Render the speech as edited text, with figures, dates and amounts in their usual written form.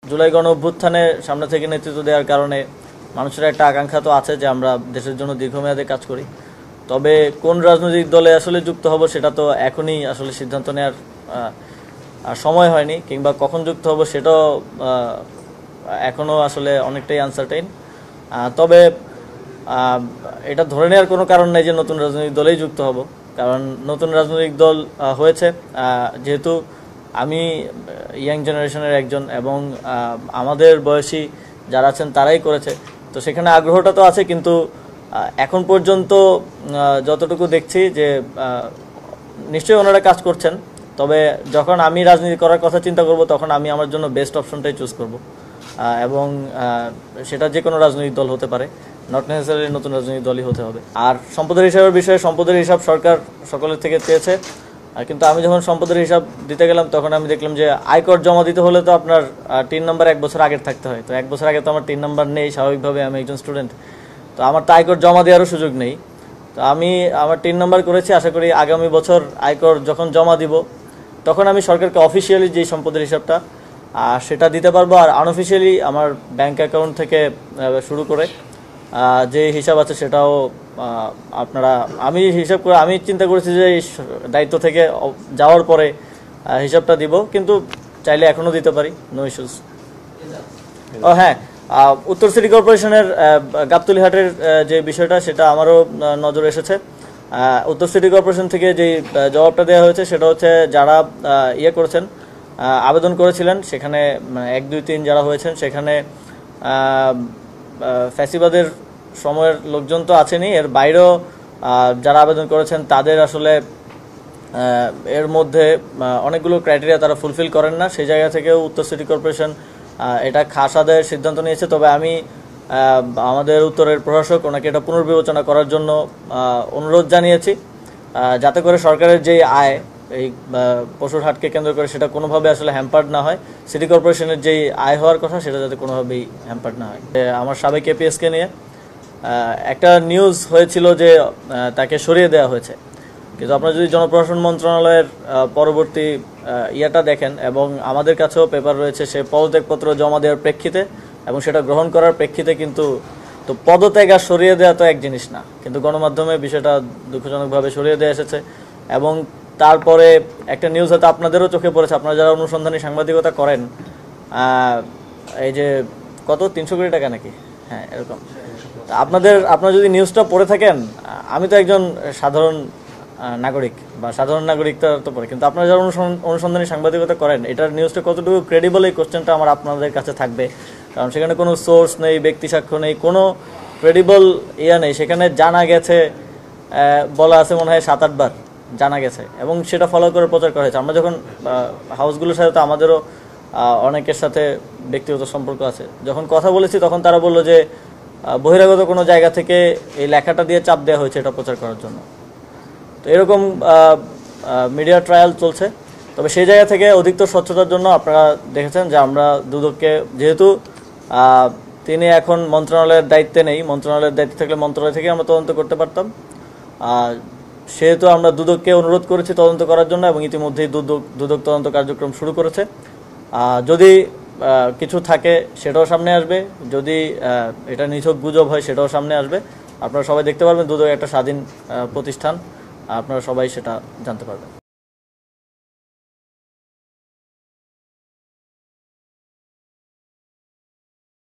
জুলাই গণ অভ্যুত্থানে সামনে থেকে নেতৃত্ব দেওয়ার কারণে মানুষের একটা আকাঙ্ক্ষা তো আছে যে আমরা দেশের জন্য দীর্ঘমেয়াদে কাজ করি। তবে কোন রাজনৈতিক দলে আসলে যুক্ত হব সেটা তো এখনই আসলে সিদ্ধান্ত নেওয়ার সময় হয়নি, কিংবা কখন যুক্ত হব সেটাও এখনও আসলে অনেকটাই আনসার্টেইন। তবে এটা ধরে নেওয়ার কোনো কারণ নেই যে নতুন রাজনৈতিক দলেই যুক্ত হব, কারণ নতুন রাজনৈতিক দল হয়েছে, যেহেতু আমি ইয়াং জেনারেশনের একজন এবং আমাদের বয়সী যারা আছেন তারাই করেছে, তো সেখানে আগ্রহটা তো আছে। কিন্তু এখন পর্যন্ত যতটুকু দেখছি যে নিশ্চয়ই ওনারা কাজ করছেন, তবে যখন আমি রাজনীতি করার কথা চিন্তা করব তখন আমি আমার জন্য বেস্ট অপশনটাই চুজ করব, এবং সেটা যে কোনো রাজনৈতিক দল হতে পারে, নট নেসেসারি নতুন রাজনৈতিক দলই হতে হবে। আর সম্পদের হিসাবের বিষয়ে সম্পদের হিসাব সরকার সকলের থেকে চেয়েছে, কিন্তু আমি যখন সম্পদের হিসাব দিতে গেলাম তখন আমি দেখলাম যে আয়কর জমা দিতে হলে তো আপনার 3 নম্বর 1 বছর আগের থাকতে হয়। তো 1 বছর আগে তো আমার 3 নম্বর নেই, স্বাভাবিকভাবে আমি একজন স্টুডেন্ট, তো আমার তো আয়কর জমা দেওয়ারও সুযোগ নেই। তো আমি আমার 3 নম্বর করেছি, আশা করি আগামী বছর আয়কর যখন জমা দিব তখন আমি সরকারকে অফিসিয়ালি যেই সম্পদের হিসাবটা সেটা দিতে পারবো। আর আনঅফিসিয়ালি আমার ব্যাংক অ্যাকাউন্ট থেকে শুরু করে যে হিসাব আছে সেটাও আপনারা, আমি চিন্তা করেছি যে দায়িত্ব থেকে যাওয়ার পরে হিসাবটা দিব, কিন্তু চাইলে এখনও দিতে পারি, নো ইস্যুস। ও হ্যাঁ, উত্তর সিটি কর্পোরেশনের গাবতলীহাটের যে বিষয়টা সেটা আমারও নজরে এসেছে। উত্তর সিটি কর্পোরেশন থেকে যেই জবাবটা দেওয়া হয়েছে সেটা হচ্ছে যারা করেছেন, আবেদন করেছিলেন, সেখানে 1, 2, 3 যারা হয়েছেন সেখানে ফ্যাসিবাদের সময়ের লোকজন তো আছেনই, এর বাইরেও যারা আবেদন করেছেন তাদের আসলে এর মধ্যে অনেকগুলো ক্রাইটেরিয়া তারা ফুলফিল করেন না। সেই জায়গা থেকেও উত্তর সিটি কর্পোরেশন এটা খাস আদায়ের সিদ্ধান্ত নিয়েছে। তবে আমি আমাদের উত্তরের প্রশাসক ওনাকে এটা পুনর্বিবেচনা করার জন্য অনুরোধ জানিয়েছি, যাতে করে সরকারের যেই আয় এই পশুর হাটকে কেন্দ্র করে সেটা কোনোভাবে আসলে হ্যাম্পার্ড না হয়, সিটি কর্পোরেশনের যেই আয় হওয়ার কথা সেটা যাতে কোনোভাবেই হ্যাম্পার্ড না হয়। আমার সাবেক এপিএসকে নিয়ে একটা নিউজ হয়েছিল যে তাকে সরিয়ে দেওয়া হয়েছে, কিন্তু আপনারা যদি জনপ্রশাসন মন্ত্রণালয়ের পরবর্তী ইয়েটা দেখেন, এবং আমাদের কাছেও পেপার রয়েছে, সে পদত্যাগপত্র জমা দেওয়ার প্রেক্ষিতে এবং সেটা গ্রহণ করার প্রেক্ষিতে, কিন্তু তো পদত্যাগ আর সরিয়ে দেওয়া তো এক জিনিস না, কিন্তু গণমাধ্যমে বিষয়টা দুঃখজনকভাবে সরিয়ে দেওয়া এসেছে। এবং তারপরে একটা নিউজ হয়তো আপনাদেরও চোখে পড়েছে, আপনারা যারা অনুসন্ধানী সাংবাদিকতা করেন, এই যে কত 300 কোটি টাকা নাকি, হ্যাঁ এরকম, আপনারা যদি নিউজটা পড়ে থাকেন, আমি তো একজন সাধারণ নাগরিক বা সাধারণ নাগরিকটা তো পড়ে, কিন্তু আপনারা যারা অনুসন্ধানী সাংবাদিকতা করেন, এটার নিউজটা কতটুকু ক্রেডিবল এই কোশ্চেনটা আমার আপনাদের কাছে থাকবে, কারণ সেখানে কোনো সোর্স নেই, ব্যক্তি সাক্ষ্য নেই, কোনো ক্রেডিবল নেই। সেখানে জানা গেছে বলা আছে মনে হয় 7-8 বার জানা গেছে, এবং সেটা ফলো করে প্রচার করা হয়েছে। আমরা যখন হাউসগুলোর সাথে তো আমাদেরও অনেকের সাথে ব্যক্তিগত সম্পর্ক আছে, যখন কথা বলেছি তখন তারা বললো যে বহিরাগত কোনো জায়গা থেকে এই লেখাটা দিয়ে চাপ দেওয়া হয়েছে এটা প্রচার করার জন্য। তো এরকম মিডিয়া ট্রায়াল চলছে। তবে সেই জায়গা থেকে অধিকতর স্বচ্ছতার জন্য আপনারা দেখেছেন যে আমরা দুদককে, যেহেতু তিনি এখন মন্ত্রণালয়ের দায়িত্বে নেই, মন্ত্রণালয়ের দায়িত্বে থাকলে মন্ত্রণালয় থেকে আমরা তদন্ত করতে পারতাম, সেহেতু আমরা দুদককে অনুরোধ করেছি তদন্ত করার জন্য, এবং ইতিমধ্যেই দুদক তদন্ত কার্যক্রম শুরু করেছে। যদি কিছু থাকে সেটাও সামনে আসবে, যদি এটা নিছক গুজব হয় সেটাও সামনে আসবে। আপনারা সবাই দেখতে পারবেন দুদক একটা স্বাধীন প্রতিষ্ঠান, আপনারা সবাই সেটা জানতে পারবেন।